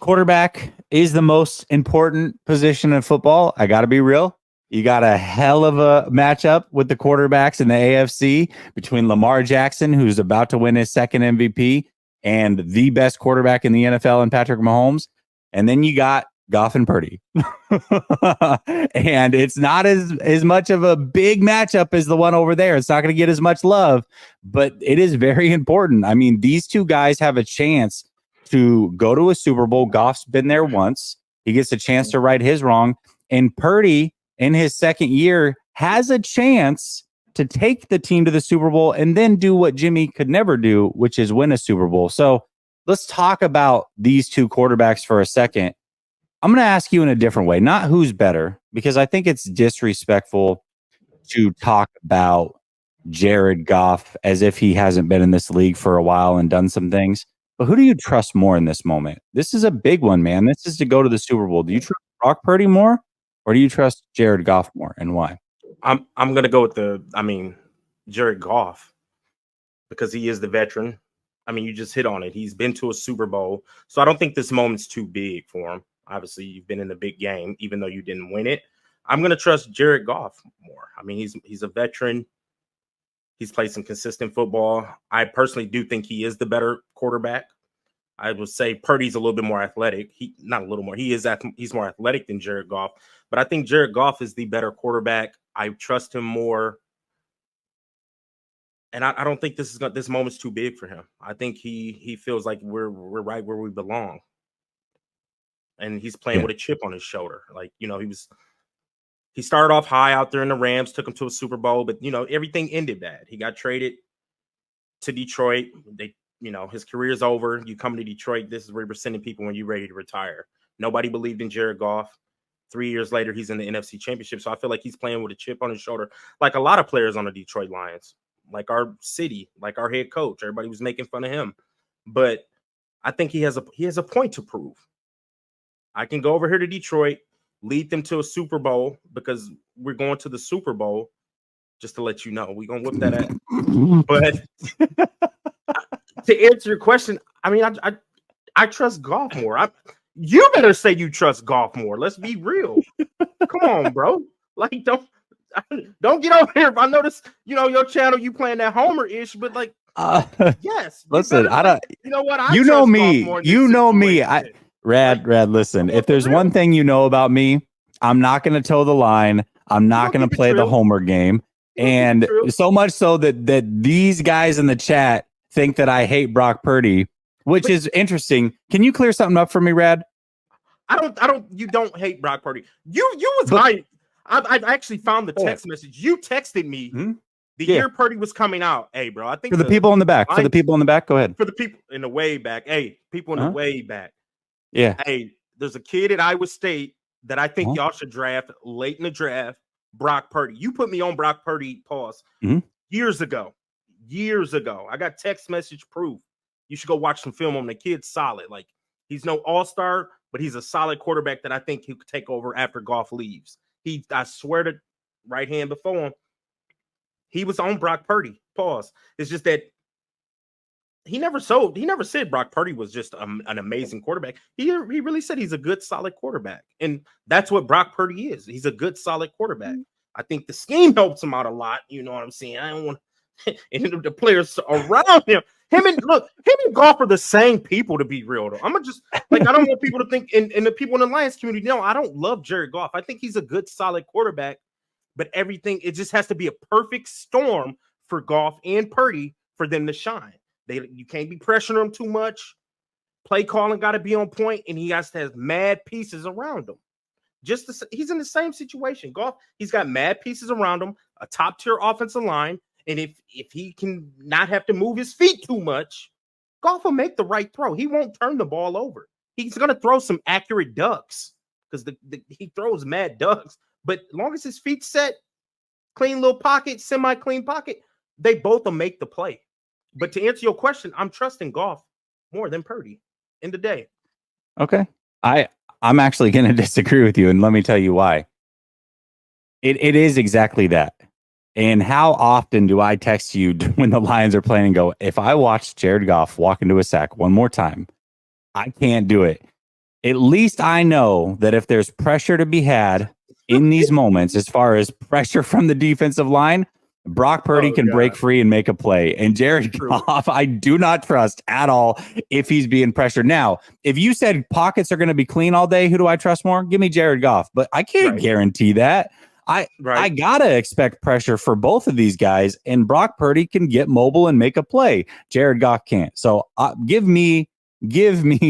quarterback is the most important position in football. I got to be real. You got a hell of a matchup with the quarterbacks in the AFC between Lamar Jackson, who's about to win his second MVP, and the best quarterback in the NFL in Patrick Mahomes. And then you got Goff and Purdy. And it's not as much of a big matchup as the one over there. It's not going to get as much love, but it is very important. I mean, these two guys have a chance to go to a Super Bowl. Goff's been there once. He gets a chance to right his wrong. And Purdy, in his second year, has a chance to take the team to the Super Bowl and then do what Jimmy could never do, which is win a Super Bowl. So let's talk about these two quarterbacks for a second. I'm going to ask you in a different way, not who's better, because I think it's disrespectful to talk about Jared Goff as if he hasn't been in this league for a while and done some things. But who do you trust more in this moment? This is a big one, man. This is to go to the Super Bowl. Do you trust Brock Purdy more, or do you trust Jared Goff more, and why? I'm going to go with Jared Goff, because he is the veteran. I mean, you just hit on it. He's been to a Super Bowl, so I don't think this moment's too big for him. Obviously, you've been in the big game, even though you didn't win it. I'm going to trust Jared Goff more. I mean, he's a veteran. He's played some consistent football. I personally do think he is the better quarterback. I would say Purdy's a little bit more athletic. He's more athletic than Jared Goff. But I think Jared Goff is the better quarterback. I trust him more. And I don't think this moment's too big for him. I think he feels like we're right where we belong. And he's playing with a chip on his shoulder. Like, he started off high out there in the Rams, took him to a Super Bowl, but everything ended bad. He got traded to Detroit. His career's over. You come to Detroit, this is where you're sending people when you're ready to retire. Nobody believed in Jared Goff. 3 years later, he's in the NFC Championship. So I feel like he's playing with a chip on his shoulder, like a lot of players on the Detroit Lions, like our city, like our head coach. Everybody was making fun of him. But I think he has a point to prove. I can go over here to Detroit, lead them to a Super Bowl, because we're going to the Super Bowl, just to let you know. We're going to whip that out. But to answer your question, I mean, I trust Goff more. You better say you trust Goff more. Let's be real. Come on, bro. Like, don't get over here. If I notice, your channel, you playing that Homer-ish, but like, yes. Listen, I don't. You know what? You know me. You know me. Rad, listen, if there's one thing you know about me, I'm not going to toe the line. I'm not going to play the Homer game. And so much so that these guys in the chat think that I hate Brock Purdy, which is interesting. Can you clear something up for me, Rad? You don't hate Brock Purdy. You was right. I actually found the text message. You texted me the year Purdy was coming out. Hey, bro, I think for the people in the back, go ahead. For the people in the way back. Hey, people in the way back. Yeah. Hey, there's a kid at Iowa State that I think y'all should draft late in the draft, Brock Purdy. You put me on Brock Purdy, years ago. I got text message proof. You should go watch some film on the kid. Solid. Like, he's no all-star, but he's a solid quarterback that I think he could take over after Goff leaves. I swear to right hand before him, he was on Brock Purdy. It's just that he never said Brock Purdy was just an amazing quarterback. He really said he's a good, solid quarterback. And that's what Brock Purdy is. He's a good, solid quarterback. I think the scheme helps him out a lot. You know what I'm saying? I don't want and the players around him. Him and Goff are the same people, to be real, though. I'm gonna just I don't want people to think, and the people in the Lions community, no, I don't love Jared Goff. I think he's a good, solid quarterback, but it just has to be a perfect storm for Goff and Purdy for them to shine. You can't be pressuring him too much. Play calling got to be on point, and he has to have mad pieces around him. He's in the same situation. Goff, he's got mad pieces around him, a top-tier offensive line, and if he can not have to move his feet too much, Goff will make the right throw. He won't turn the ball over. He's going to throw some accurate ducks because he throws mad ducks. But as long as his feet set, clean little pocket, semi-clean pocket, they both will make the play. But to answer your question, I'm trusting Goff more than Purdy in the day. Okay. I'm actually going to disagree with you, and let me tell you why. It is exactly that. And how often do I text you when the Lions are playing and go, if I watch Jared Goff walk into a sack one more time, I can't do it. at least I know that if there's pressure to be had in these moments, as far as pressure from the defensive line, Brock Purdy can break free and make a play. And Jared Goff, I do not trust at all if he's being pressured. Now, if you said pockets are going to be clean all day, who do I trust more? Give me Jared Goff. But I can't guarantee that. I got to expect pressure for both of these guys, and Brock Purdy can get mobile and make a play. Jared Goff can't. So give me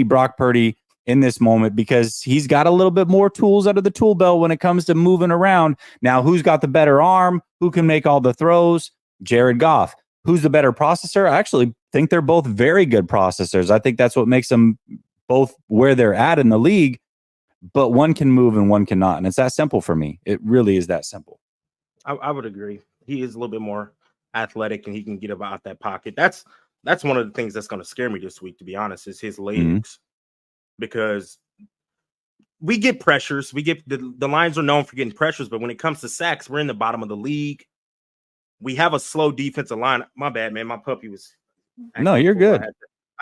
Brock Purdy in this moment, because he's got a little bit more tools out of the tool belt when it comes to moving around. Now, who's got the better arm? Who can make all the throws? Jared Goff. Who's the better processor? I actually think they're both very good processors. I think that's what makes them both where they're at in the league, but one can move and one cannot. And it's that simple for me. It really is that simple. I would agree. He is a little bit more athletic and he can get about that pocket. That's one of the things that's going to scare me this week, to be honest, is his legs. Because we get pressures. We get the Lions are known for getting pressures, but when it comes to sacks, we're in the bottom of the league. We have a slow defensive line. My bad, man. My puppy was. No, you're good.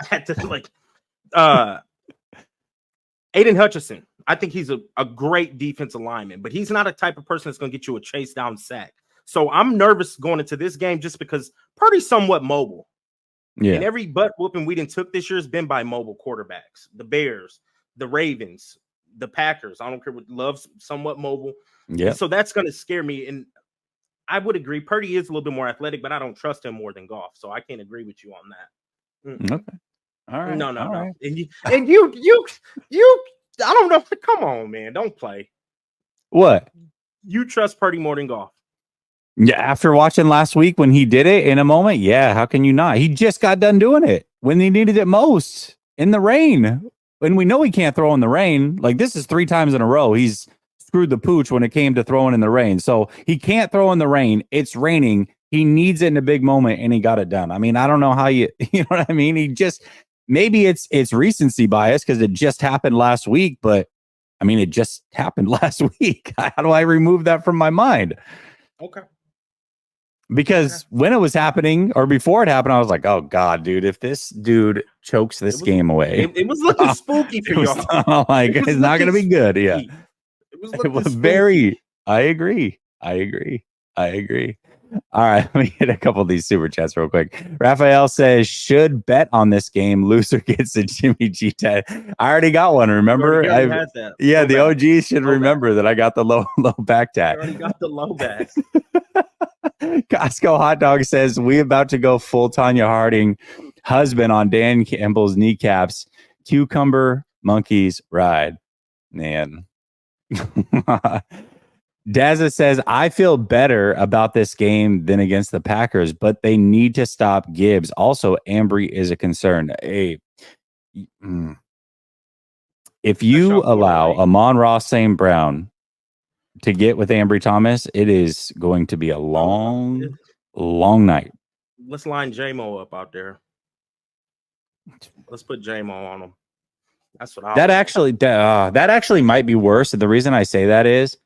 I had to like Aiden Hutchinson. I think he's a great defensive lineman, but he's not a type of person that's going to get you a chase down sack. So I'm nervous going into this game just because Purdy's somewhat mobile. Yeah. And every butt whooping we done took this year has been by mobile quarterbacks. The Bears, the Ravens, the Packers. I don't care what loves somewhat mobile. Yeah. So that's going to scare me. And I would agree. Purdy is a little bit more athletic, but I don't trust him more than Goff. So I can't agree with you on that. Okay. All right. No. Right. And you I don't know. Come on, man. Don't play. What? You trust Purdy more than Goff? Yeah, after watching last week when he did it in a moment, yeah, how can you not? He just got done doing it when he needed it most, in the rain. And we know he can't throw in the rain. Like, this is 3 times in a row he's screwed the pooch when it came to throwing in the rain. So he can't throw in the rain. It's raining. He needs it in a big moment, and he got it done. I mean, I don't know how you know what I mean? He just, maybe it's recency bias because it just happened last week, but I mean, it just happened last week. How do I remove that from my mind? Okay. Because when it was happening or before it happened, I was like, oh, God, dude, if this dude chokes this game away. It was looking spooky for y'all. Oh, my God, it's not going to be good. Yeah. It was very, I agree. All right, let me hit a couple of these super chats real quick. Raphael says, should bet on this game. Loser gets a Jimmy G tat. I already got one, remember? Yeah, the OGs should remember that I got the low back tat. I already got the low back. Costco Hot Dog says, we about to go full Tanya Harding husband on Dan Campbell's kneecaps. Cucumber monkeys ride. Man. Dazza says, I feel better about this game than against the Packers, but they need to stop Gibbs. Also, Ambry is a concern. Hey, if you allow Amon-Ra St. Brown to get with Ambry Thomas, it is going to be a long night. Let's line J-Mo up out there. Let's put J-Mo on him. That's what that actually might be worse. And the reason I say that is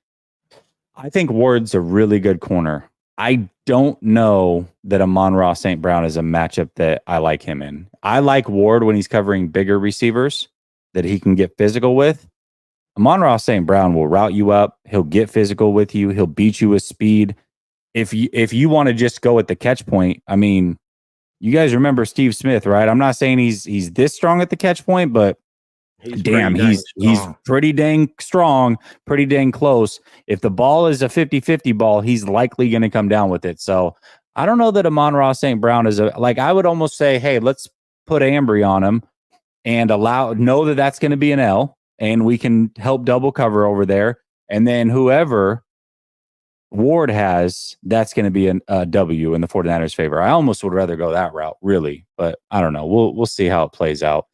I think Ward's a really good corner. I don't know that Amon-Ra St. Brown is a matchup that I like him in. I like Ward when he's covering bigger receivers that he can get physical with. Amon-Ra St. Brown will route you up. He'll get physical with you. He'll beat you with speed. If you want to just go at the catch point, I mean, you guys remember Steve Smith, right? I'm not saying he's this strong at the catch point, but he's pretty dang strong, pretty dang close. If the ball is a 50-50 ball, he's likely going to come down with it. So I don't know that Amon-Ra St. Brown is I would almost say, hey, let's put Ambry on him and know that that's going to be an L, and we can help double cover over there. And then whoever Ward has, that's going to be a W in the 49ers' favor. I almost would rather go that route, really, but I don't know. We'll see how it plays out.